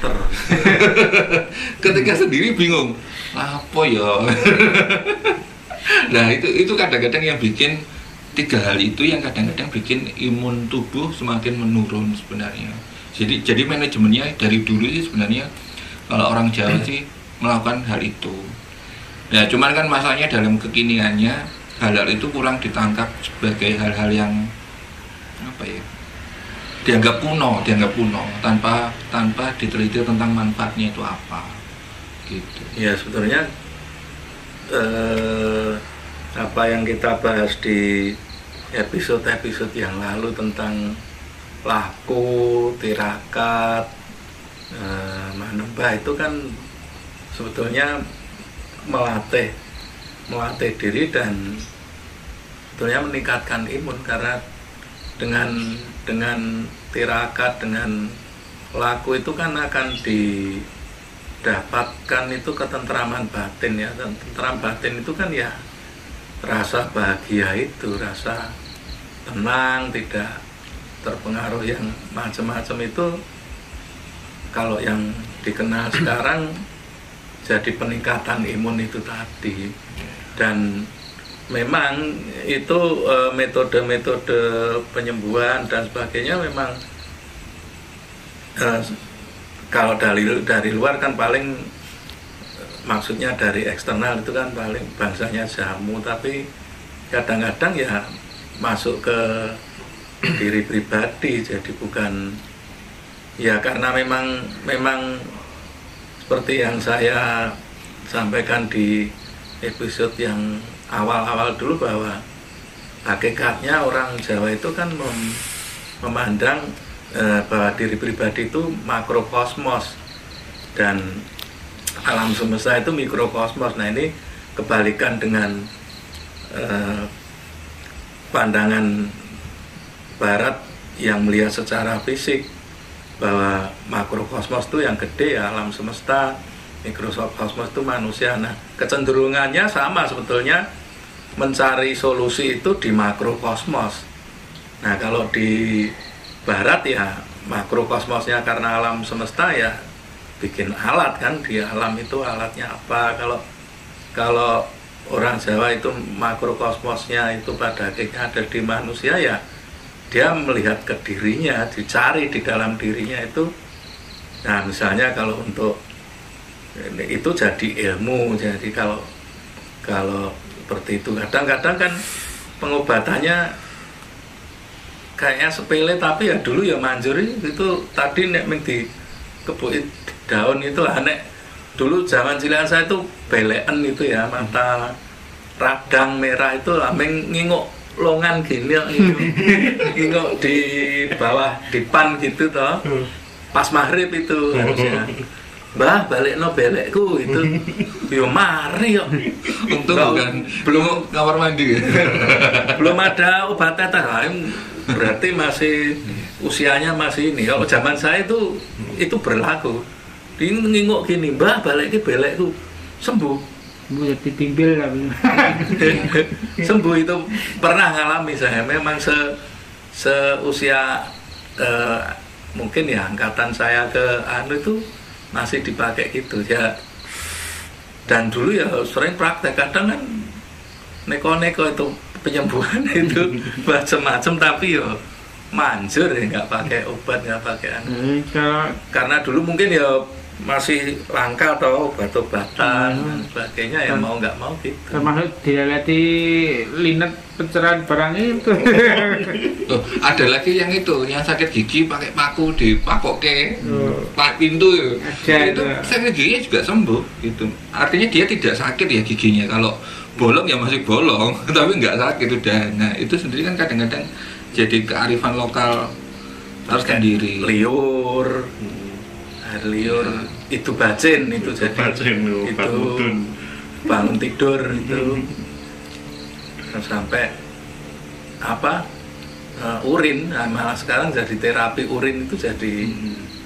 bingung, apa ya? Nah itu kadang-kadang yang bikin 3 hal itu yang kadang-kadang bikin imun tubuh semakin menurun sebenarnya. Jadi manajemennya dari dulu sih sebenarnya kalau orang Jawa sih melakukan hal itu. Nah cuman kan masalahnya dalam kekiniannya hal-hal itu kurang ditangkap sebagai hal-hal yang dianggap kuno tanpa diteliti tentang manfaatnya itu apa gitu. Ya sebetulnya apa yang kita bahas di episode-episode yang lalu tentang laku, tirakat, manembah itu kan sebetulnya melatih diri dan sebetulnya meningkatkan imun, karena dengan tirakat, dengan laku itu kan akan didapatkan itu ketentraman batin ya. Tentram batin itu kan ya rasa bahagia itu, rasa tenang, tidak terpengaruh yang macam-macam itu. Kalau yang dikenal sekarang jadi peningkatan imun itu tadi. Dan memang itu metode-metode penyembuhan dan sebagainya memang kalau dari luar kan paling maksudnya dari eksternal itu kan paling bangsanya jamu, tapi kadang-kadang ya masuk ke diri pribadi, jadi bukan ya, karena memang seperti yang saya sampaikan di episode yang awal-awal dulu, bahwa hakikatnya orang Jawa itu kan memandang bahwa diri pribadi itu makrokosmos dan alam semesta itu mikrokosmos. Nah ini kebalikan dengan pandangan Barat yang melihat secara fisik. bahwa makrokosmos itu yang gede ya alam semesta, mikrokosmos itu manusia. Nah, kecenderungannya sama sebetulnya, mencari solusi itu di makrokosmos. Nah, kalau di barat ya makrokosmosnya karena alam semesta ya bikin alat kan, di alam itu alatnya apa. Kalau orang Jawa itu makrokosmosnya itu pada akhirnya ada di manusia, ya dia melihat ke dirinya, dicari di dalam dirinya itu. Nah, misalnya kalau untuk itu jadi ilmu. Jadi kalau seperti itu, kadang-kadang kan pengobatannya kayaknya sepele, tapi ya dulu ya manjur itu tadi nek ming di kebuki daun itu nek dulu zaman cilik saya itu belekan itu ya, mata radang merah itu ameng nginguk longan gini gitu. Nginguk di bawah dipan gitu toh, pas maghrib itu harusnya. Mbah, balikno belekku itu. Yo mari yo. Untung bukan belum kamar mandi. Belum ada obat tetes. Berarti masih usianya masih ini. Kalau zaman saya itu berlaku. Dia nginguk gini, Mbah, balekku belekku. Sembuh. Jadi timpil lah. Sembuh itu pernah ngalami saya. Memang seusia mungkin ya angkatan saya ke itu masih dipakai gitu ya. Dan dulu ya sering praktek, kadang kan neko-neko itu penyembuhan itu macam-macam, tapi ya manjur ya, nggak pakai obat, nggak pakai karena dulu mungkin ya masih langka atau obat-obatan dan sebagainya, ya mau nggak mau gitu. Termasuk dileleti linet pencerahan barang itu. Tuh, ada lagi yang itu, yang sakit gigi pakai paku dipakoke pintu itu sakit giginya juga sembuh gitu. Artinya dia tidak sakit ya giginya, kalau bolong ya masih bolong tapi nggak sakit udah. Nah, itu sendiri kan kadang-kadang jadi kearifan lokal tersendiri. Liur itu bacin itu, jadi itu bangun tidur itu sampai urin. Nah, malah sekarang jadi terapi urin itu jadi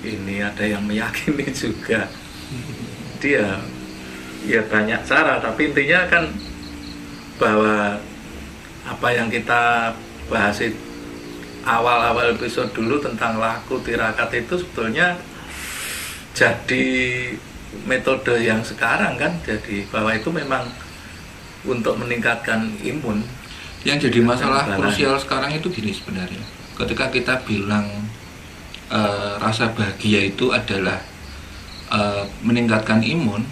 ini, ada yang meyakini juga. Dia ya banyak cara, tapi intinya kan bahwa apa yang kita bahas awal-awal episode dulu tentang laku tirakat itu sebetulnya jadi metode yang sekarang kan, jadi bahwa itu memang untuk meningkatkan imun. Yang jadi masalah krusial sekarang itu gini sebenarnya, ketika kita bilang rasa bahagia itu adalah meningkatkan imun,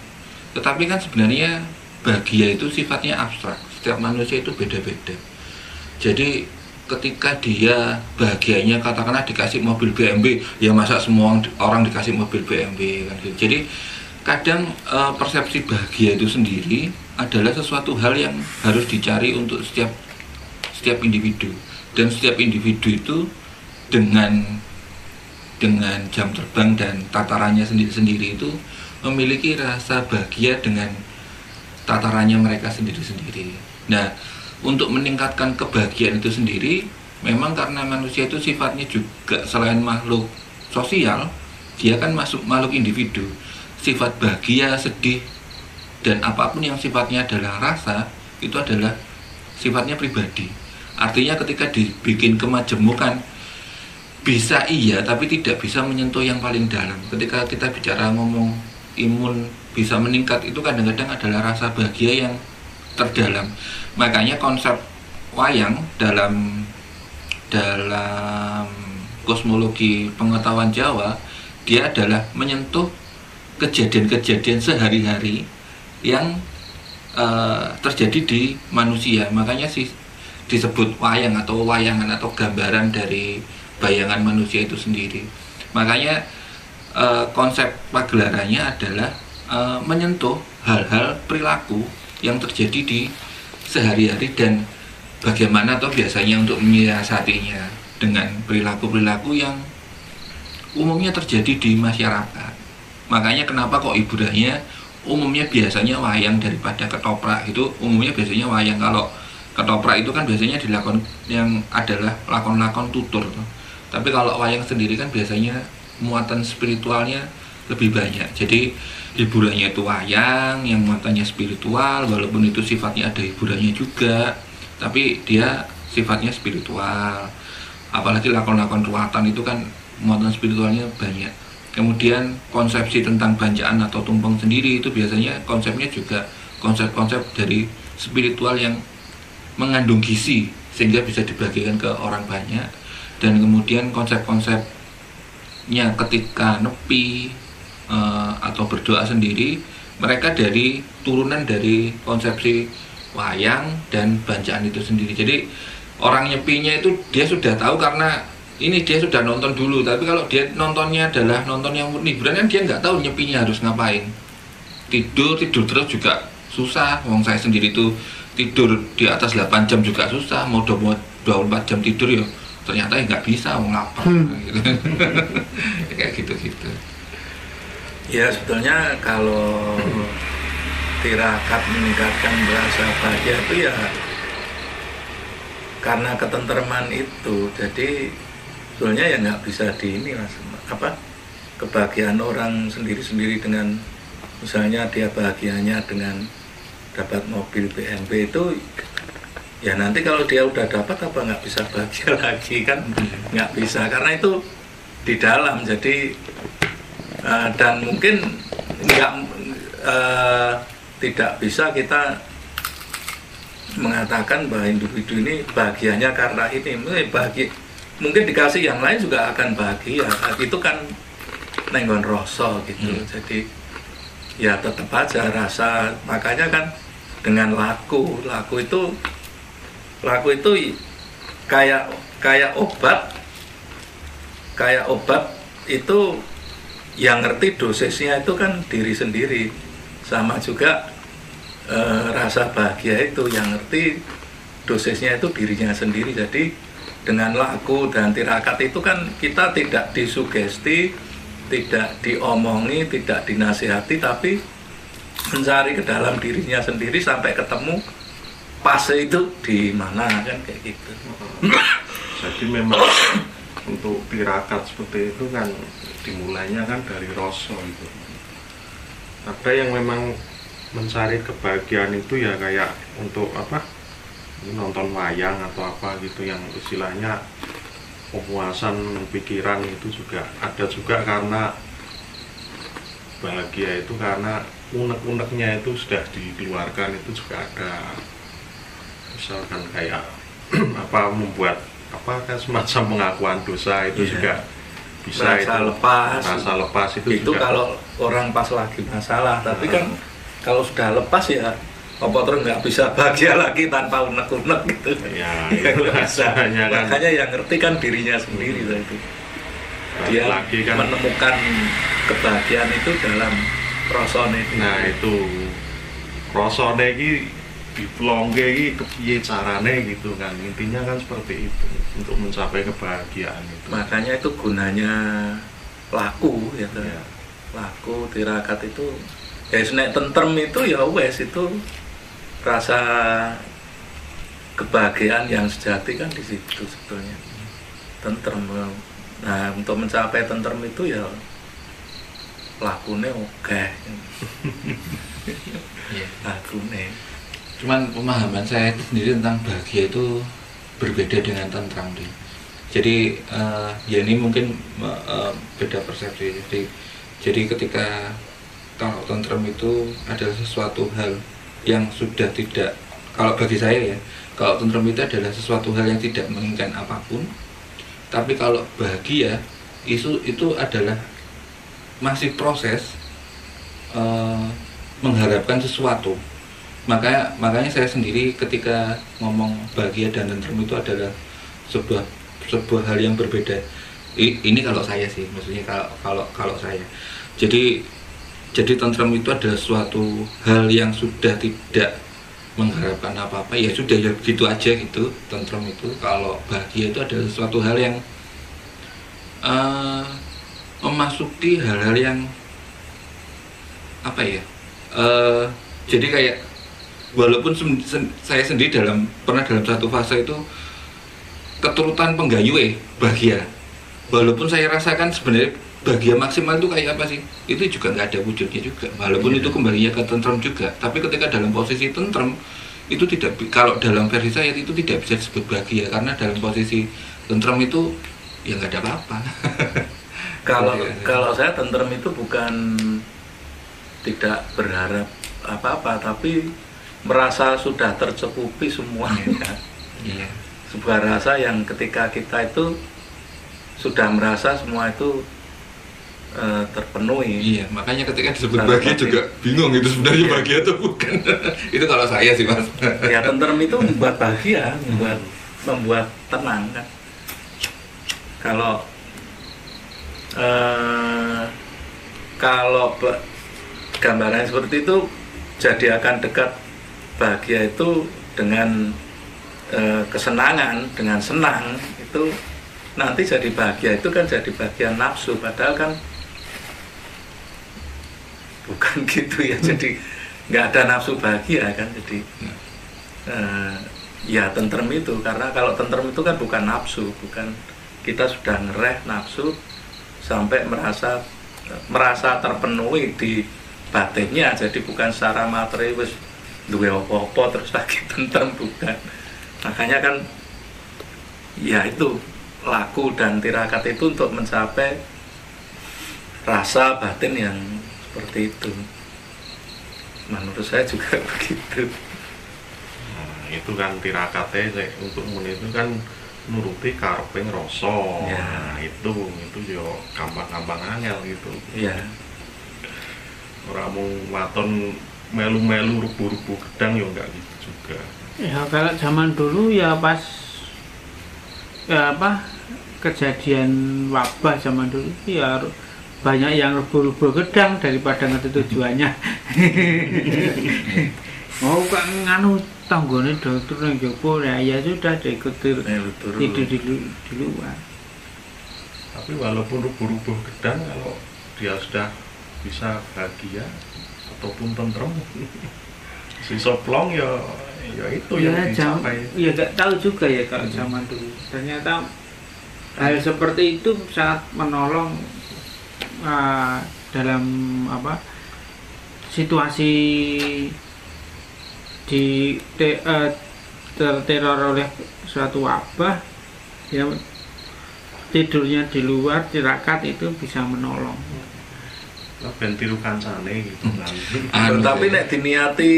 tetapi kan sebenarnya bahagia itu sifatnya abstrak, setiap manusia itu beda-beda. Jadi ketika dia bahagianya katakanlah dikasih mobil BMW, ya masa semua orang dikasih mobil BMW kan gitu. Jadi kadang persepsi bahagia itu sendiri adalah sesuatu hal yang harus dicari untuk setiap individu, dan setiap individu itu dengan jam terbang dan tatarannya sendiri-sendiri itu memiliki rasa bahagia dengan tatarannya mereka sendiri-sendiri. Nah, untuk meningkatkan kebahagiaan itu sendiri, memang karena manusia itu sifatnya juga selain makhluk sosial, dia kan makhluk individu. Sifat bahagia, sedih, dan apapun yang sifatnya adalah rasa, itu adalah sifatnya pribadi. Artinya ketika dibikin kemajemukan, bisa iya, tapi tidak bisa menyentuh yang paling dalam. Ketika kita bicara ngomong imun bisa meningkat, itu kadang-kadang adalah rasa bahagia yang terdalam. Makanya konsep wayang dalam kosmologi pengetahuan Jawa, dia adalah menyentuh kejadian-kejadian sehari-hari yang terjadi di manusia. Makanya disebut wayang atau wayangan atau gambaran dari bayangan manusia itu sendiri. Makanya konsep pagelarannya adalah menyentuh hal-hal perilaku yang terjadi di sehari-hari, dan bagaimana toh biasanya untuk menyiasatinya dengan perilaku-perilaku yang umumnya terjadi di masyarakat. Makanya kenapa kok hiburannya umumnya biasanya wayang daripada ketoprak. Itu umumnya biasanya wayang. Kalau ketoprak itu kan biasanya dilakon yang adalah lakon-lakon tutur toh. Tapi kalau wayang sendiri kan biasanya muatan spiritualnya lebih banyak. Jadi hiburannya itu wayang yang muatannya spiritual, walaupun itu sifatnya ada hiburannya juga, tapi dia sifatnya spiritual. Apalagi lakon-lakon ruatan itu kan muatan spiritualnya banyak. Kemudian konsepsi tentang bancaan atau tumpeng sendiri itu biasanya konsepnya juga konsep-konsep dari spiritual yang mengandung gizi sehingga bisa dibagikan ke orang banyak. Dan kemudian konsep-konsepnya ketika nepi atau berdoa sendiri, mereka dari turunan dari konsepsi wayang dan bancaan itu sendiri. Jadi orang nyepinya itu dia sudah tahu karena ini dia sudah nonton dulu. Tapi kalau dia nontonnya adalah nonton yang murni hiburan kan dia nggak tahu nyepinya harus ngapain. Tidur terus juga susah. Wong saya sendiri tuh tidur di atas 8 jam juga susah. Mau 24 jam tidur ya ternyata ya nggak bisa, mau ngapa gitu. Kayak gitu-gitu. Ya sebetulnya kalau tirakat meningkatkan rasa bahagia itu ya karena ketentraman itu. Jadi sebetulnya ya nggak bisa di ini mas, kebahagiaan orang sendiri-sendiri dengan misalnya dia bahagianya dengan dapat mobil BMW itu ya nanti kalau dia udah dapat apa nggak bisa bahagia lagi kan, nggak bisa karena itu di dalam. Jadi dan mungkin tidak bisa kita mengatakan bahwa individu ini bahagianya karena ini. Mungkin dikasih yang lain juga akan bahagia. Itu kan nenggon rasa gitu. Jadi ya tetap aja rasa. Makanya kan dengan laku itu kayak obat itu yang ngerti dosisnya itu kan diri sendiri. Sama juga rasa bahagia itu yang ngerti dosisnya itu dirinya sendiri. Jadi dengan laku dan tirakat itu kan kita tidak disugesti, tidak diomongi, tidak dinasihati, tapi mencari ke dalam dirinya sendiri sampai ketemu fase itu di mana kan kayak gitu. Jadi memang untuk tirakat seperti itu kan dimulainya kan dari rasa itu. Ada yang memang mencari kebahagiaan itu ya kayak untuk nonton wayang atau apa gitu, yang istilahnya pemuasan pikiran itu juga ada juga, karena bahagia itu karena unek-uneknya itu sudah dikeluarkan, itu juga ada. Misalkan kayak membuat kan semacam pengakuan dosa itu juga bisa, rasa lepas itu juga. Kalau orang pas lagi masalah, tapi kan kalau sudah lepas ya apa terus nggak bisa bahagia lagi tanpa unek-unek gitu ya, itu bisa. Kan. Makanya yang ngerti kan dirinya sendiri itu. Dia kan menemukan kebahagiaan itu dalam rasane. Nah itu rasane iki diplongke iki kepiye carane gitu kan, intinya kan seperti itu untuk mencapai kebahagiaan itu. Makanya itu gunanya laku ya. Laku tirakat itu ya nek tentrem itu ya wes, itu rasa kebahagiaan yang sejati kan di situ sebetulnya. Tentrem. Nah, untuk mencapai tentrem itu ya lakune oke. Lakune. Cuman pemahaman saya sendiri tentang bahagia itu berbeda dengan tentram deh. Jadi ya ini mungkin beda persepsi. Jadi ketika kalau tentram itu adalah sesuatu hal yang sudah tidak, kalau bagi saya ya, kalau tentram itu adalah sesuatu hal yang tidak menginginkan apapun. Tapi kalau bahagia itu adalah masih proses mengharapkan sesuatu. Makanya saya sendiri ketika ngomong bahagia dan tentram itu adalah sebuah hal yang berbeda. Ini kalau saya sih, maksudnya kalau saya. Jadi tentram itu adalah suatu hal yang sudah tidak mengharapkan apa-apa, ya sudah ya begitu aja gitu. Tentram itu, kalau bahagia itu adalah suatu hal yang memasuki hal-hal yang jadi kayak walaupun saya sendiri pernah dalam satu fase itu keturutan penggayu bahagia, walaupun saya rasakan sebenarnya bahagia maksimal itu kayak apa sih? Itu juga nggak ada wujudnya juga. Walaupun itu kembalinya ke tentrem juga. Tapi ketika dalam posisi tentrem itu tidak, kalau dalam versi saya itu tidak bisa disebut bahagia karena dalam posisi tentrem itu ya nggak ada apa-apa. Kalau saya tentrem itu bukan tidak berharap apa-apa, tapi merasa sudah tercukupi semuanya. Iya. Sebuah rasa yang ketika kita itu sudah merasa semua itu terpenuhi. Iya, makanya ketika disebut bahagia juga bingung itu sebenarnya bahagia atau bukan. Itu kalau saya sih Mas. Ya tentrem itu membuat bahagia, membuat tenang kan. Kalau gambaran seperti itu, jadi akan dekat bahagia itu dengan kesenangan, dengan senang itu nanti jadi bahagia itu kan jadi bagian nafsu, padahal kan bukan gitu ya. Jadi nggak ada nafsu bahagia kan, jadi ya tentrem itu, karena kalau tentrem itu kan bukan nafsu, bukan kita sudah ngereh nafsu sampai merasa terpenuhi di batinnya, jadi bukan secara materi wis duwe apa-apa terus lagi tentrem, bukan. Makanya kan ya itu laku dan tirakat itu untuk mencapai rasa batin yang seperti itu. Menurut saya juga begitu. Nah, itu kan tirakatnya untuk mun itu kan nuruti karepe ngrasa. Ya. Nah, itu yo gampang-gampang angel gitu. Iya. Ora mung waton melu-melu rubuh-rubuh gedang yo enggak gitu juga. Ya kalau zaman dulu ya pas kejadian wabah zaman dulu ya banyak yang rubuh-rubuh gedang daripada ngerti tujuannya. Mau kok nganu tanggone dokter nang jopo ya sudah ikut tidur di luar. Tapi walaupun rubuh-rubuh gedang, kalau dia sudah bisa bahagia ataupun tentrem, si soplong ya itu yang dicapai. Ya nggak tahu juga ya kalau zaman dulu. Ternyata hal seperti itu sangat menolong dalam situasi terteror oleh suatu wabah, ya tidurnya di luar tirakat itu bisa menolong. Ben tiru kancane gitu kan. Tapi nek diniati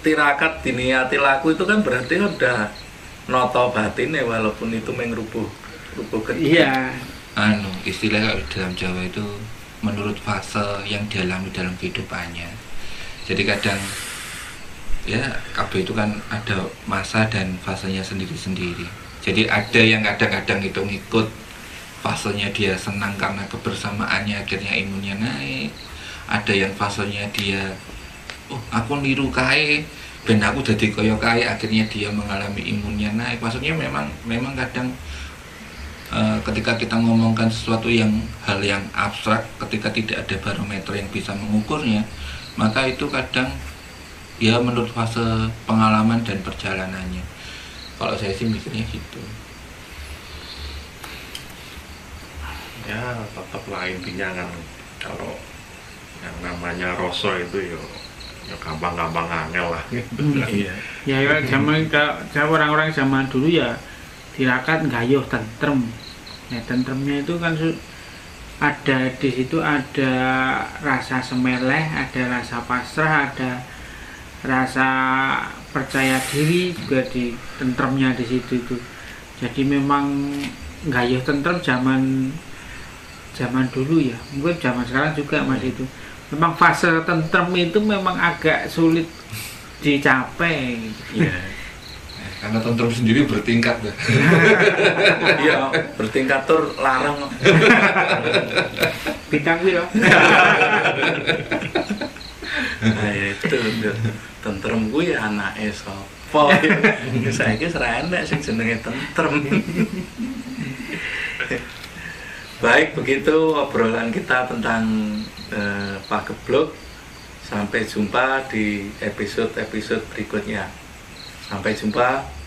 tirakat, diniati laku itu kan berarti kan udah noto batin ya, walaupun itu mengrubuh gedang. Iya. Istilah kalau dalam Jawa itu menurut fase yang dialami dalam kehidupannya. Jadi kadang ya KB itu kan ada masa dan fasenya sendiri-sendiri. Jadi ada yang kadang-kadang itu ngikut fasenya, dia senang karena kebersamaannya akhirnya imunnya naik. Ada yang fasenya dia aku niru kae ben aku dadi kaya kae, akhirnya dia mengalami imunnya naik. Maksudnya memang kadang ketika kita ngomongkan sesuatu hal yang abstrak, ketika tidak ada barometer yang bisa mengukurnya, maka itu kadang ya menurut fase pengalaman dan perjalanannya. Kalau saya sih mikirnya gitu. Ya tetap lah intinya kan, kalau yang namanya rasa itu ya gampang-gampang angel lah. Iya. Ya zaman orang-orang zaman dulu ya tirakat gayuh tentrem. Ya tentremnya itu kan ada di situ, ada rasa semeleh, ada rasa pasrah, ada rasa percaya diri juga di tentremnya di situ itu. Jadi memang gayuh tentrem zaman dulu ya, mungkin zaman sekarang juga masih itu. Memang fase tentrem itu memang agak sulit dicapai. Iya. Karena tentrem sendiri bertingkat. Iya, bertingkat tur larang. Bintang piro? Nah itu tentrem kuwi anake sapa? Saiki ora enek sing jenenge tentrem. Baik, begitu obrolan kita tentang Pagebluk. Sampai jumpa di episode-episode berikutnya. Sampai jumpa.